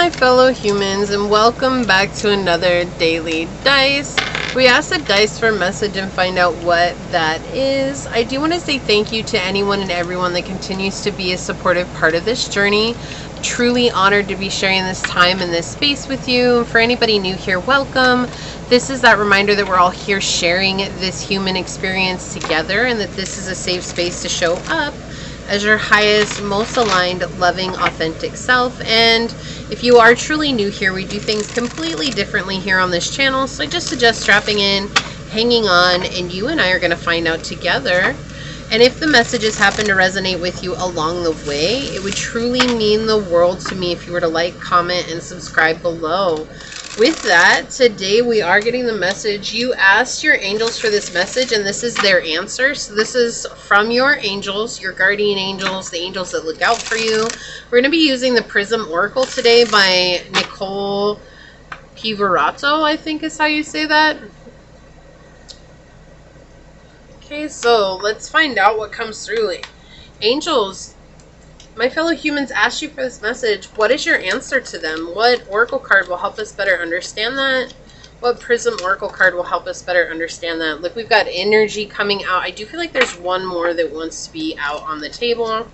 my fellow humans, and welcome back to another daily dice. We asked the dice for a message and find out what that is. I do want to say thank you to anyone and everyone that continues to be a supportive part of this journey. Truly honored to be sharing this time and this space with you. And for anybody new here, welcome. This is that reminder that we're all here sharing this human experience together, and that this is a safe space to show up as your highest, most aligned, loving, authentic self. And if you are truly new here, we do things completely differently here on this channel. So I just suggest strapping in, hanging on, and you and I are going to find out together. And if the messages happen to resonate with you along the way, it would truly mean the world to me if you were to like, comment, and subscribe below. With that, today we are getting the message. You asked your angels for this message, and this is their answer. So this is from your angels, your guardian angels, the angels that look out for you. We're going to be using the Prism Oracle today by Nicole Pivarato, I think is how you say that. Okay, so let's find out what comes through. Angels, my fellow humans asked you for this message. What is your answer to them? What oracle card will help us better understand that? What Prism Oracle card will help us better understand that? Look, we've got energy coming out. I do feel like there's one more that wants to be out on the table.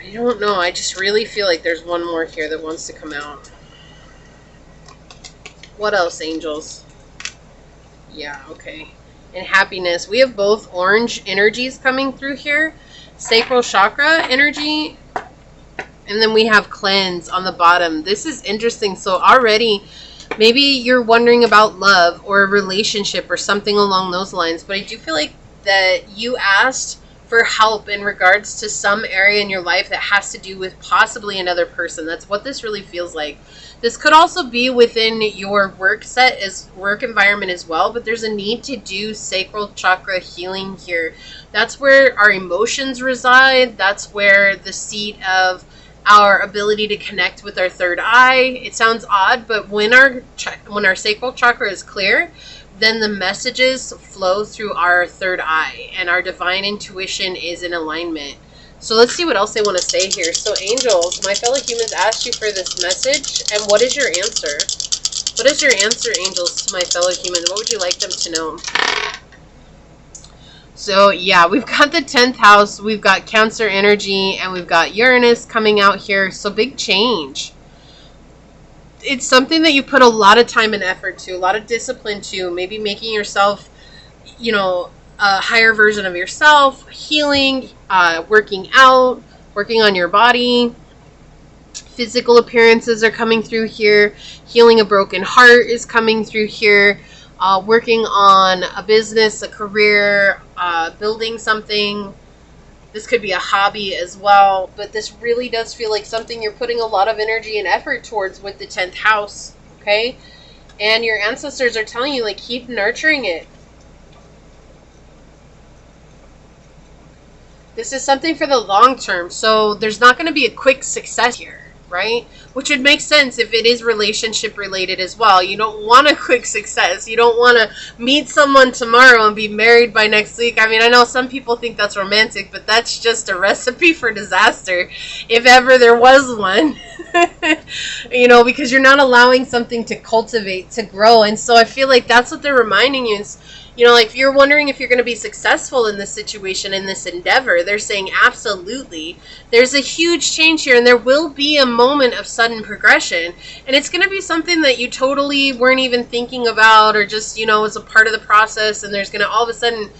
I don't know. I just really feel like there's one more here that wants to come out. What else, angels? Yeah, okay. And happiness. We have both orange energies coming through here. Sacral chakra energy, and then we have cleanse on the bottom. This is interesting. So already maybe you're wondering about love or a relationship or something along those lines, but I do feel like that you asked for help in regards to some area in your life that has to do with possibly another person. That's what this really feels like. This could also be within your work environment as well, but there's a need to do sacral chakra healing here. That's where our emotions reside. That's where the seat of our ability to connect with our third eye. It sounds odd, but when our sacral chakra is clear, then the messages flow through our third eye, and our divine intuition is in alignment. So let's see what else they want to say here. So angels, my fellow humans asked you for this message, and what is your answer? What is your answer, angels, to my fellow humans? What would you like them to know? So yeah, we've got the 10th house, we've got Cancer energy, and we've got Uranus coming out here. So big change. It's something that you put a lot of time and effort to, a lot of discipline to, maybe making yourself, you know, a higher version of yourself, healing, working out, working on your body. Physical appearances are coming through here. Healing a broken heart is coming through here. Working on a business, a career, building something. This could be a hobby as well, but this really does feel like something you're putting a lot of energy and effort towards with the 10th house, okay? And your ancestors are telling you, like, keep nurturing it. This is something for the long term, so there's not going to be a quick success here, right? Which would make sense if it is relationship related as well. You don't want a quick success. You don't want to meet someone tomorrow and be married by next week. I mean, I know some people think that's romantic, but that's just a recipe for disaster, if ever there was one. You know, because you're not allowing something to cultivate, to grow. And so I feel like that's what they're reminding you is, you know, like if you're wondering if you're going to be successful in this situation, in this endeavor, they're saying absolutely. There's a huge change here, and there will be a moment of sudden progression. And it's going to be something that you totally weren't even thinking about, or just, you know, as a part of the process. And there's going to all of a sudden,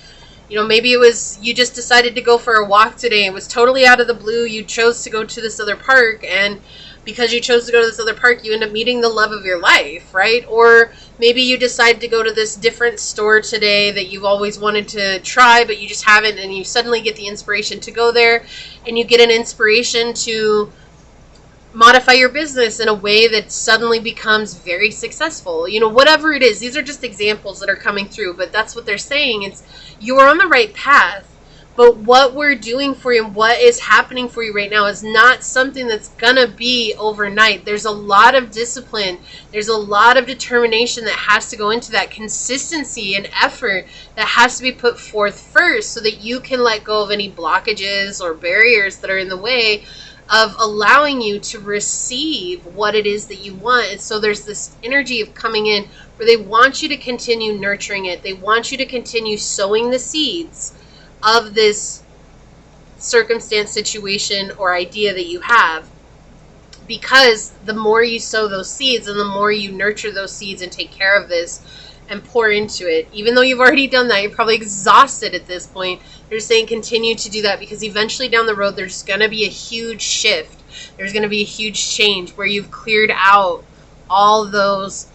you know, maybe it was you just decided to go for a walk today. It was totally out of the blue. You chose to go to this other park, and because you chose to go to this other park, you end up meeting the love of your life, right? Or maybe you decide to go to this different store today that you've always wanted to try, but you just haven't, and you suddenly get the inspiration to go there, and you get an inspiration to modify your business in a way that suddenly becomes very successful. You know, whatever it is, these are just examples that are coming through, but that's what they're saying. It's you're on the right path. But what we're doing for you and what is happening for you right now is not something that's going to be overnight. There's a lot of discipline. There's a lot of determination that has to go into that, consistency and effort that has to be put forth first so that you can let go of any blockages or barriers that are in the way of allowing you to receive what it is that you want. And so there's this energy of coming in where they want you to continue nurturing it. They want you to continue sowing the seeds of this circumstance, situation, or idea that you have. Because the more you sow those seeds and the more you nurture those seeds and take care of this and pour into it, even though you've already done that, you're probably exhausted at this point. They're saying continue to do that, because eventually down the road there's going to be a huge shift. There's going to be a huge change where you've cleared out all those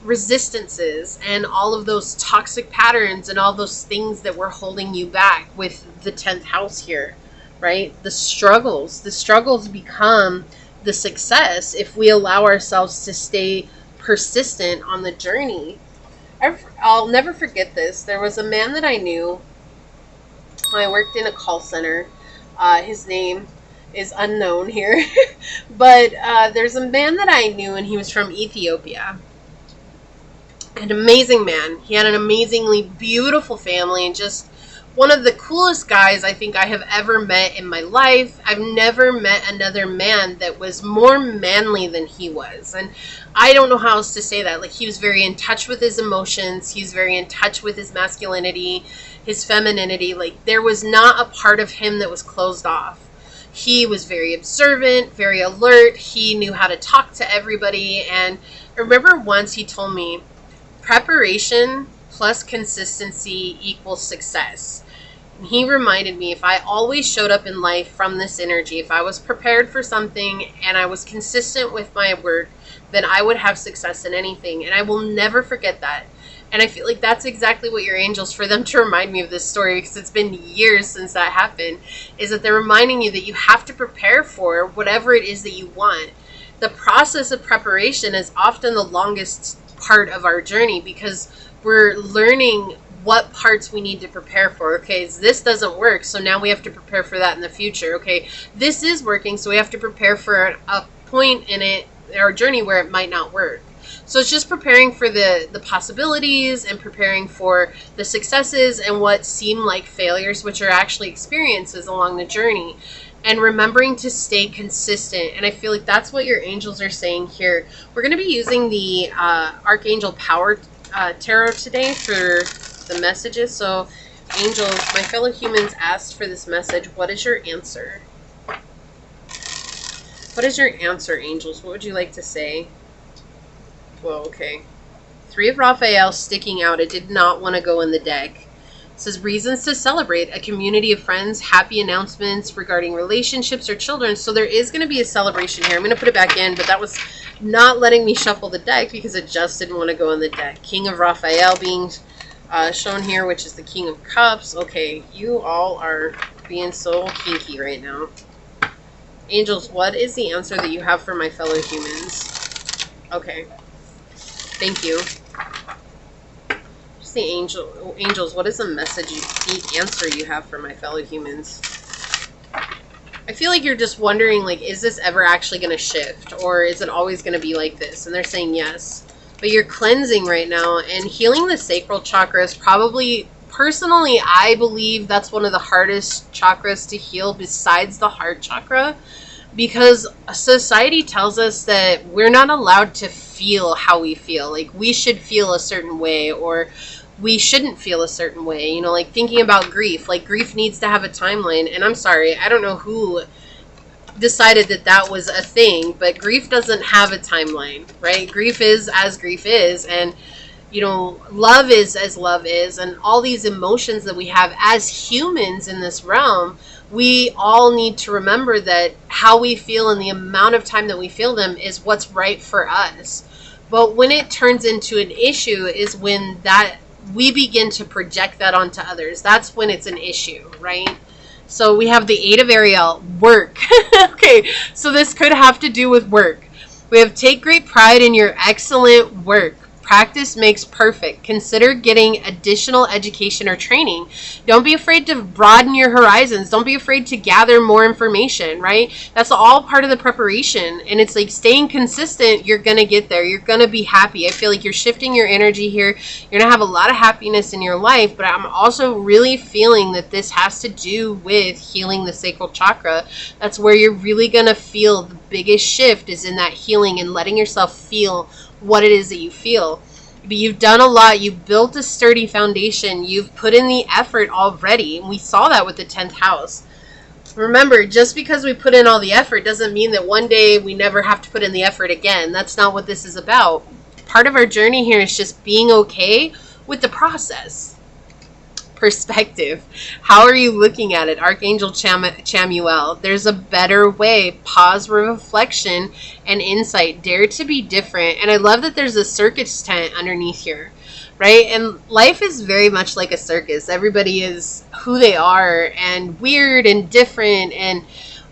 resistances and all of those toxic patterns and all those things that were holding you back with the 10th house here, right? The struggles become the success if we allow ourselves to stay persistent on the journey. I'll never forget this. There was a man that I knew when I worked in a call center. His name is unknown here. But there's a man that I knew, and he was from Ethiopia. An amazing man. He had an amazingly beautiful family, and just one of the coolest guys I think I have ever met in my life. I've never met another man that was more manly than he was. And I don't know how else to say that. Like, he was very in touch with his emotions. He's very in touch with his masculinity, his femininity. Like, there was not a part of him that was closed off. He was very observant, very alert. He knew how to talk to everybody. And I remember once he told me, preparation plus consistency equals success. And he reminded me, if I always showed up in life from this energy, if I was prepared for something and I was consistent with my work, then I would have success in anything. And I will never forget that. And I feel like that's exactly what your angels, for them to remind me of this story, because it's been years since that happened, is that they're reminding you that you have to prepare for whatever it is that you want. The process of preparation is often the longest part of our journey, because we're learning what parts we need to prepare for. Okay, this doesn't work, so now we have to prepare for that in the future. Okay, this is working, so we have to prepare for a point in our journey where it might not work. So it's just preparing for the possibilities and preparing for the successes and what seem like failures, which are actually experiences along the journey. And remembering to stay consistent. And I feel like that's what your angels are saying here. We're going to be using the Archangel Power Tarot today for the messages. So, angels, my fellow humans asked for this message. What is your answer? What is your answer, angels? What would you like to say? Well, okay. 3 of Raphael sticking out. It did not want to go in the deck. It says reasons to celebrate, a community of friends, happy announcements regarding relationships or children. So there is going to be a celebration here. I'm going to put it back in, but that was not letting me shuffle the deck because it just didn't want to go in the deck. King of Raphael being shown here, which is the King of Cups. Okay, you all are being so kinky right now. Angels, what is the answer that you have for my fellow humans? Okay. Thank you. Just the angels, what is the message, the answer you have for my fellow humans? I feel like you're just wondering, like, is this ever actually going to shift? Or is it always going to be like this? And they're saying yes. But you're cleansing right now, and healing the sacral chakra is probably, personally, I believe that's one of the hardest chakras to heal besides the heart chakra, because society tells us that we're not allowed to feel how we feel. Like, we should feel a certain way, or we shouldn't feel a certain way. You know, like thinking about grief. Like, grief needs to have a timeline. And I'm sorry, I don't know who decided that that was a thing, but grief doesn't have a timeline, right? Grief is as grief is, and you know, love is as love is, and all these emotions that we have as humans in this realm, we all need to remember that how we feel and the amount of time that we feel them is what's right for us. But when it turns into an issue is when that we begin to project that onto others. That's when it's an issue, right? So we have the 8 of Ariel, work. Okay, so this could have to do with work. We have take great pride in your excellent work. Practice makes perfect. Consider getting additional education or training. Don't be afraid to broaden your horizons. Don't be afraid to gather more information, right? That's all part of the preparation. And it's like staying consistent, you're going to get there. You're going to be happy. I feel like you're shifting your energy here. You're going to have a lot of happiness in your life, but I'm also really feeling that this has to do with healing the sacral chakra. That's where you're really going to feel the biggest shift is in that healing and letting yourself feel what it is that you feel. But you've done a lot. You've built a sturdy foundation. You've put in the effort already. And we saw that with the 10th house. Remember, just because we put in all the effort doesn't mean that one day we never have to put in the effort again. That's not what this is about. Part of our journey here is just being okay with the process. Perspective. How are you looking at it? Archangel Chamuel. There's a better way. Pause, reflection, and insight. Dare to be different. And I love that there's a circus tent underneath here, right? And life is very much like a circus. Everybody is who they are and weird and different. And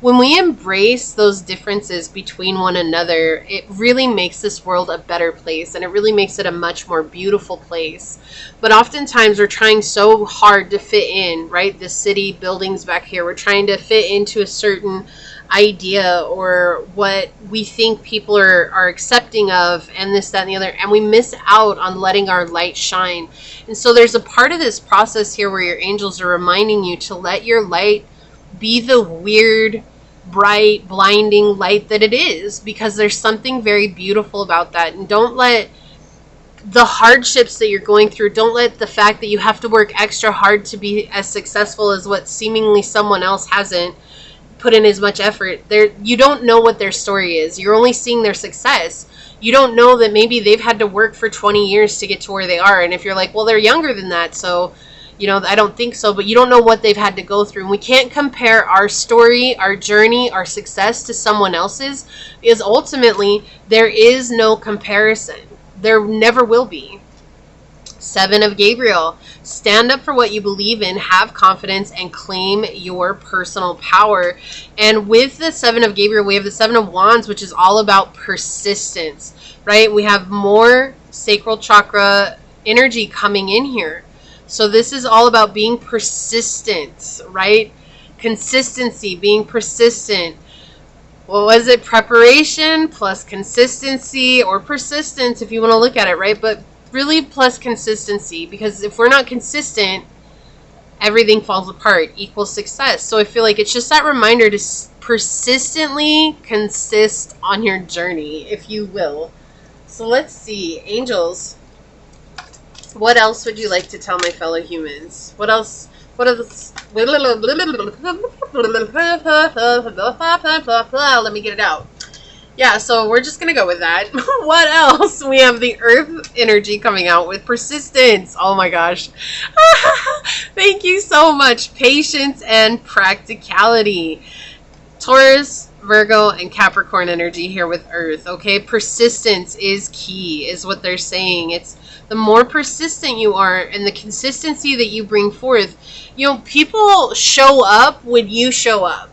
when we embrace those differences between one another, it really makes this world a better place, and it really makes it a much more beautiful place. But oftentimes we're trying so hard to fit in, right? The city buildings back here, we're trying to fit into a certain idea or what we think people are accepting of, and this, that, and the other, and we miss out on letting our light shine. And so there's a part of this process here where your angels are reminding you to let your light be the weird, bright, blinding light that it is, because there's something very beautiful about that. And don't let the hardships that you're going through, don't let the fact that you have to work extra hard to be as successful as what seemingly someone else hasn't put in as much effort. You don't know what their story is. You're only seeing their success. You don't know that maybe they've had to work for 20 years to get to where they are. And if you're like, well, they're younger than that, so I don't think so, but you don't know what they've had to go through. And we can't compare our story, our journey, our success to someone else's, because ultimately there is no comparison. There never will be. 7 of Gabriel. Stand up for what you believe in, have confidence, and claim your personal power. And with the 7 of Gabriel, we have the 7 of Wands, which is all about persistence, right? We have more sacral chakra energy coming in here. So this is all about being persistent, right? Consistency, being persistent. What was it? Preparation plus consistency, or persistence if you want to look at it, right? But really plus consistency, because if we're not consistent, everything falls apart. Equals success. So I feel like it's just that reminder to persistently consist on your journey, if you will. So let's see. Angels, what else would you like to tell my fellow humans? What else? Let me get it out. Yeah, so we're just going to go with that. What else? We have the earth energy coming out with persistence. Oh my gosh. Thank you so much. Patience and practicality. Taurus, Virgo, and Capricorn energy here with earth. Okay, persistence is key, is what they're saying. It's the more persistent you are and the consistency that you bring forth. People show up when you show up.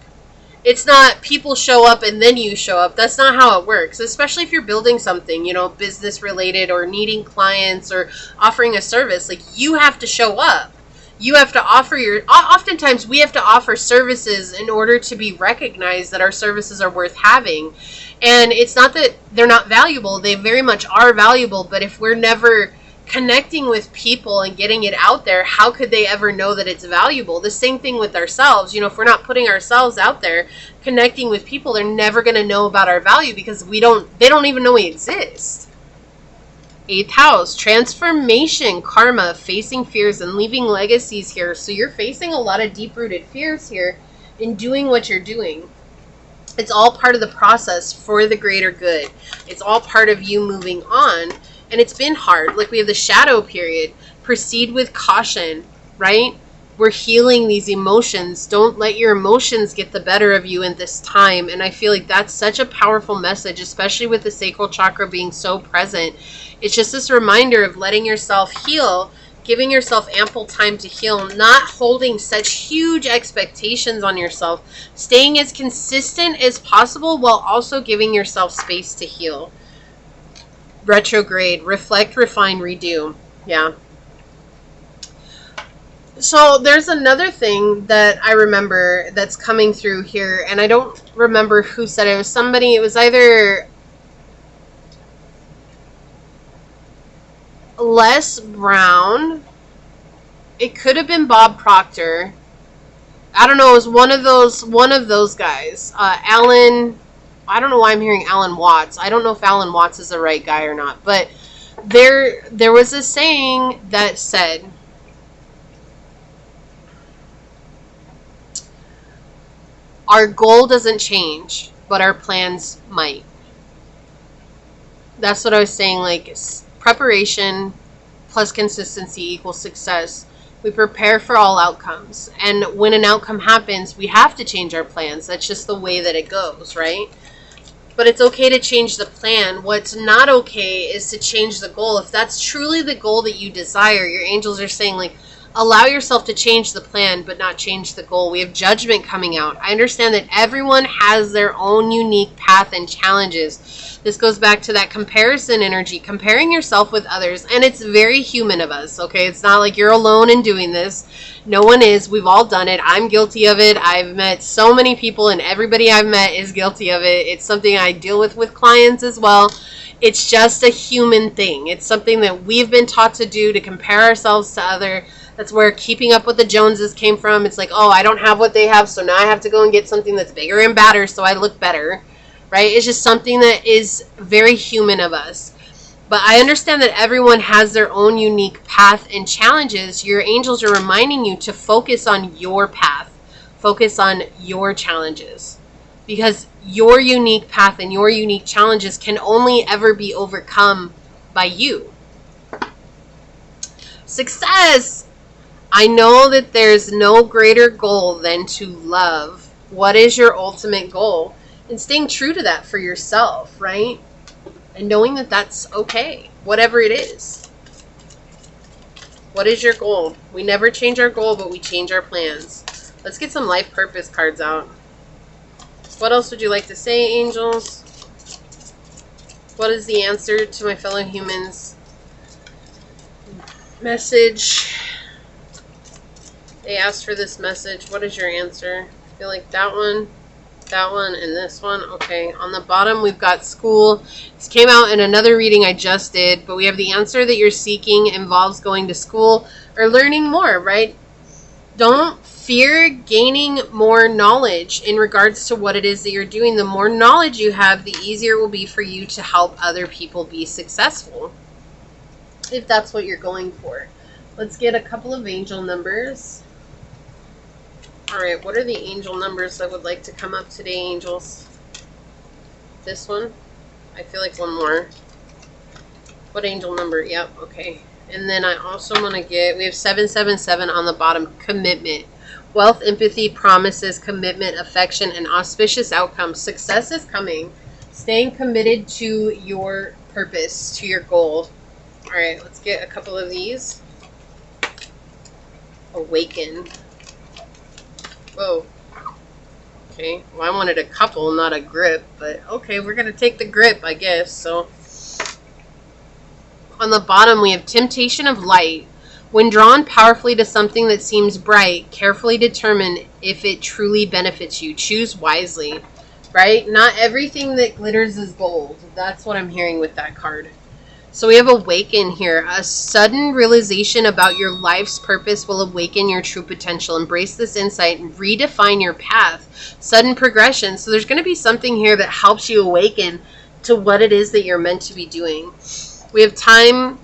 It's not people show up and then you show up. That's not how it works, especially if you're building something, business related or needing clients or offering a service. Like, you have to show up. You have to offer oftentimes we have to offer services in order to be recognized that our services are worth having. And it's not that they're not valuable. They very much are valuable. But if we're never connecting with people and getting it out there, how could they ever know that it's valuable? The same thing with ourselves. If we're not putting ourselves out there, connecting with people, they're never going to know about our value, because they don't even know we exist. 8th house, transformation, karma, facing fears and leaving legacies here. So you're facing a lot of deep-rooted fears here in doing what you're doing. It's all part of the process for the greater good. It's all part of you moving on. And it's been hard. Like, we have the shadow period. Proceed with caution, right? We're healing these emotions. Don't let your emotions get the better of you in this time. And I feel like that's such a powerful message, especially with the sacral chakra being so present. It's just this reminder of letting yourself heal, giving yourself ample time to heal, not holding such huge expectations on yourself, staying as consistent as possible while also giving yourself space to heal. retrograde. Reflect, refine, redo. Yeah. So there's another thing that I remember that's coming through here, and I don't remember who said it. It was somebody, it was either Les Brown. It could have been Bob Proctor. I don't know, it was one of those guys. Alan, I don't know why I'm hearing Alan Watts. I don't know if Alan Watts is the right guy or not, but there was a saying that said, our goal doesn't change, but our plans might. That's what I was saying, like preparation plus consistency equals success. We prepare for all outcomes. And when an outcome happens, we have to change our plans. That's just the way that it goes, right? But it's okay to change the plan. What's not okay is to change the goal. If that's truly the goal that you desire, your angels are saying, like, allow yourself to change the plan, but not change the goal. We have judgment coming out. I understand that everyone has their own unique path and challenges. This goes back to that comparison energy, comparing yourself with others. And it's very human of us, okay? It's not like you're alone in doing this. No one is. We've all done it. I'm guilty of it. I've met so many people, and everybody I've met is guilty of it. It's something I deal with clients as well. It's just a human thing. It's something that we've been taught to do, to compare ourselves to others. That's where keeping up with the Joneses came from. It's like, oh, I don't have what they have, so now I have to go and get something that's bigger and badder so I look better, right? It's just something that is very human of us. But I understand that everyone has their own unique path and challenges. Your angels are reminding you to focus on your path. Focus on your challenges. Because your unique path and your unique challenges can only ever be overcome by you. Success! I know that there's no greater goal than to love. What is your ultimate goal? And staying true to that for yourself, right? And knowing that that's okay, whatever it is. What is your goal? We never change our goal, but we change our plans. Let's get some life purpose cards out. What else would you like to say, angels? What is the answer to my fellow humans? Message. They asked for this message. What is your answer? I feel like that one, and this one. Okay, on the bottom we've got school. This came out in another reading I just did, but we have the answer that you're seeking involves going to school or learning more, right? Don't fear gaining more knowledge in regards to what it is that you're doing. The more knowledge you have, the easier it will be for you to help other people be successful, if that's what you're going for. Let's get a couple of angel numbers. Alright, what are the angel numbers that would like to come up today, angels? This one? I feel like one more. What angel number? Yep, okay. And then I also want to get, we have 777 on the bottom, commitment. Wealth, empathy, promises, commitment, affection, and auspicious outcomes. Success is coming. Staying committed to your purpose, to your goal. Alright, let's get a couple of these. Awaken. Whoa. Okay, well, I wanted a couple, not a grip, but okay, we're going to take the grip, I guess. So, on the bottom, we have temptation of light. When drawn powerfully to something that seems bright, carefully determine if it truly benefits you. Choose wisely, right? Not everything that glitters is gold. That's what I'm hearing with that card. So we have awaken here. A sudden realization about your life's purpose will awaken your true potential. Embrace this insight and redefine your path. Sudden progression. So there's going to be something here that helps you awaken to what it is that you're meant to be doing. We have time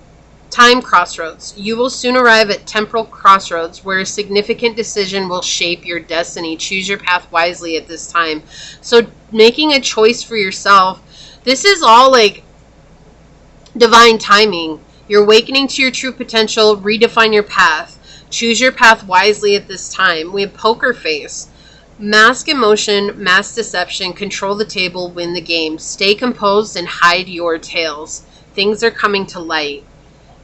crossroads. You will soon arrive at temporal crossroads where a significant decision will shape your destiny. Choose your path wisely at this time. So making a choice for yourself. This is all like divine timing. You're awakening to your true potential. Redefine your path. Choose your path wisely at this time. We have poker face. Mask emotion, mask deception, control the table, win the game. Stay composed and hide your tales. Things are coming to light.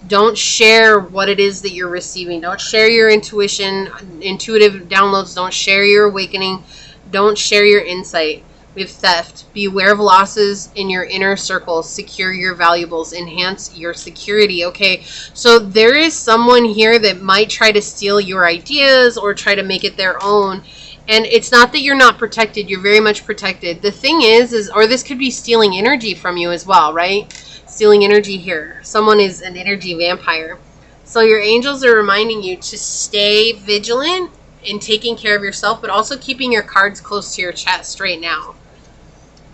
Don't share what it is that you're receiving. Don't share your intuition, intuitive downloads. Don't share your awakening. Don't share your insight. We have theft. Be aware of losses in your inner circle. Secure your valuables. Enhance your security. Okay, so there is someone here that might try to steal your ideas or try to make it their own. And it's not that you're not protected. You're very much protected. The thing is, or this could be stealing energy from you as well, right? Stealing energy here. Someone is an energy vampire. So your angels are reminding you to stay vigilant in taking care of yourself, but also keeping your cards close to your chest right now.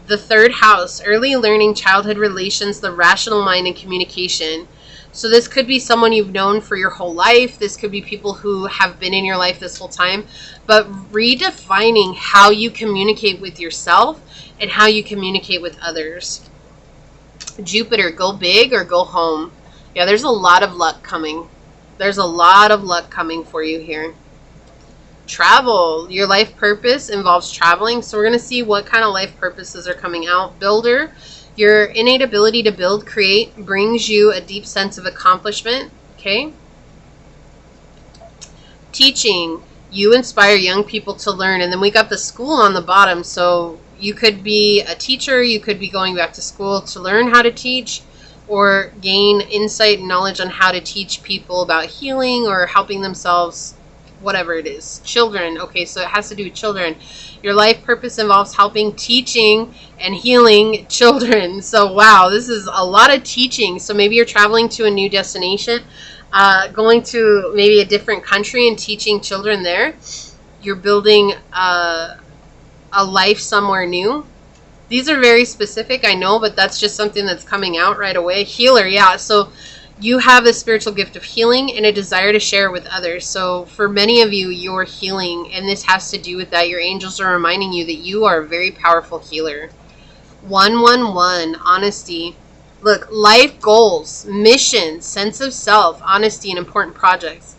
The third house, early learning, childhood relations, the rational mind, and communication. So this could be someone you've known for your whole life. This could be people who have been in your life this whole time. But redefining how you communicate with yourself and how you communicate with others. Jupiter, go big or go home. Yeah, there's a lot of luck coming. There's a lot of luck coming for you here. Travel. Your life purpose involves traveling. So we're going to see what kind of life purposes are coming out. Builder. Your innate ability to build, create, brings you a deep sense of accomplishment. Okay. Teaching. You inspire young people to learn. And then we got the school on the bottom. So you could be a teacher. You could be going back to school to learn how to teach, or gain insight and knowledge on how to teach people about healing or helping themselves, whatever it is. Children. Okay, so it has to do with children. Your life purpose involves helping, teaching, and healing children. So wow, this is a lot of teaching. So maybe you're traveling to a new destination, going to maybe a different country and teaching children there. You're building a life somewhere new. These are very specific, I know, but that's just something that's coming out right away. Healer, yeah. So you have the spiritual gift of healing and a desire to share it with others. So for many of you, you're healing, and this has to do with that. Your angels are reminding you that you are a very powerful healer. 111, honesty. Look, life goals, mission, sense of self, honesty, and important projects.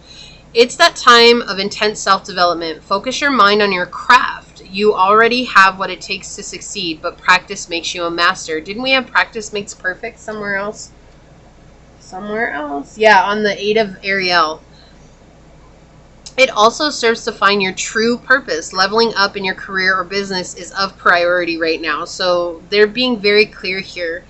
It's that time of intense self-development. Focus your mind on your craft. You already have what it takes to succeed, but practice makes you a master. Didn't we have practice makes perfect somewhere else? Somewhere else. Yeah, on the 8 of Ariel. It also serves to find your true purpose. Leveling up in your career or business is of priority right now. So they're being very clear here,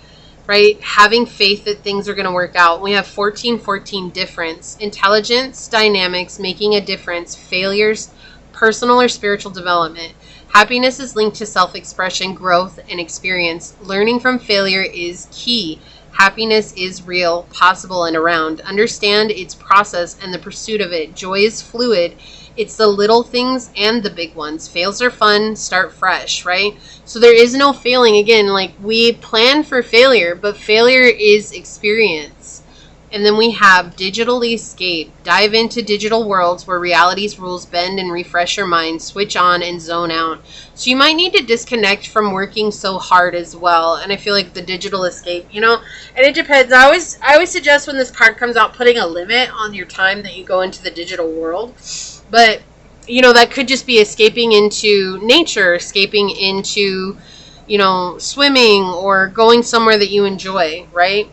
right? Having faith that things are going to work out. We have 14-14 difference. Intelligence, dynamics, making a difference, failures, personal or spiritual development. Happiness is linked to self-expression, growth, and experience. Learning from failure is key. Happiness is real, possible, and around. Understand its process and the pursuit of it. Joy is fluid. It's the little things and the big ones. Fails are fun. Start fresh, right? So there is no failing. Again, like we plan for failure, but failure is experience. And then we have digital escape. Dive into digital worlds where reality's rules bend and refresh your mind. Switch on and zone out. So you might need to disconnect from working so hard as well. And I feel like the digital escape, you know, and it depends. I always suggest when this card comes out, putting a limit on your time that you go into the digital world. But, you know, that could just be escaping into nature, escaping into, you know, swimming or going somewhere that you enjoy, right?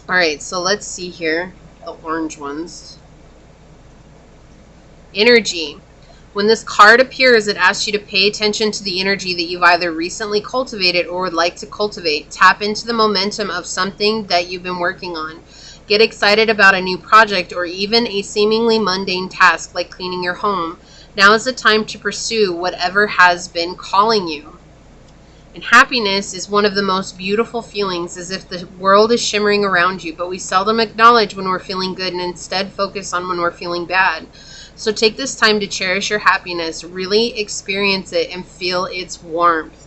All right, so let's see here, the orange ones. Energy. When this card appears, it asks you to pay attention to the energy that you've either recently cultivated or would like to cultivate. Tap into the momentum of something that you've been working on. Get excited about a new project or even a seemingly mundane task like cleaning your home. Now is the time to pursue whatever has been calling you. And happiness is one of the most beautiful feelings, as if the world is shimmering around you, but we seldom acknowledge when we're feeling good and instead focus on when we're feeling bad. So take this time to cherish your happiness, really experience it, and feel its warmth.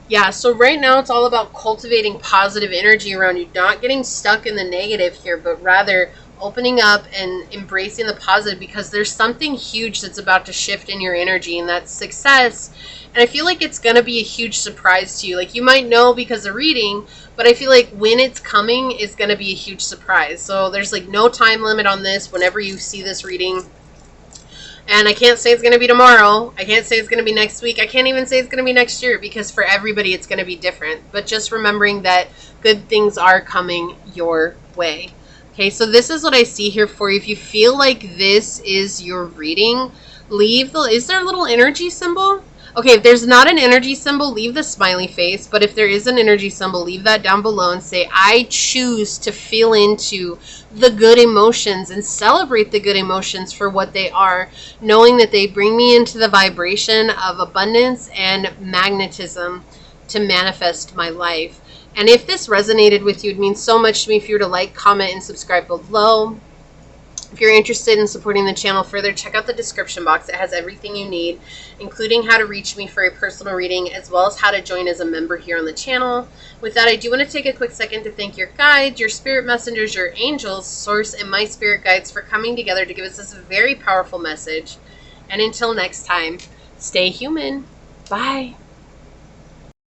Yeah, so right now it's all about cultivating positive energy around you, not getting stuck in the negative here, but rather opening up and embracing the positive, because there's something huge that's about to shift in your energy, and that's success. And I feel like it's going to be a huge surprise to you. Like, you might know because of reading, but I feel like when it's coming is going to be a huge surprise. So there's like no time limit on this whenever you see this reading. And I can't say it's going to be tomorrow. I can't say it's going to be next week. I can't even say it's going to be next year, because for everybody it's going to be different. But just remembering that good things are coming your way. Okay, so this is what I see here for you. If you feel like this is your reading, leave the... Is there a little energy symbol? Okay, if there's not an energy symbol, leave the smiley face. But if there is an energy symbol, leave that down below and say, I choose to feel into the good emotions and celebrate the good emotions for what they are, knowing that they bring me into the vibration of abundance and magnetism to manifest my life. And if this resonated with you, it means so much to me if you were to like, comment, and subscribe below. If you're interested in supporting the channel further, check out the description box. It has everything you need, including how to reach me for a personal reading, as well as how to join as a member here on the channel. With that, I do want to take a quick second to thank your guides, your spirit messengers, your angels, source, and my spirit guides for coming together to give us this very powerful message. And until next time, stay human. Bye.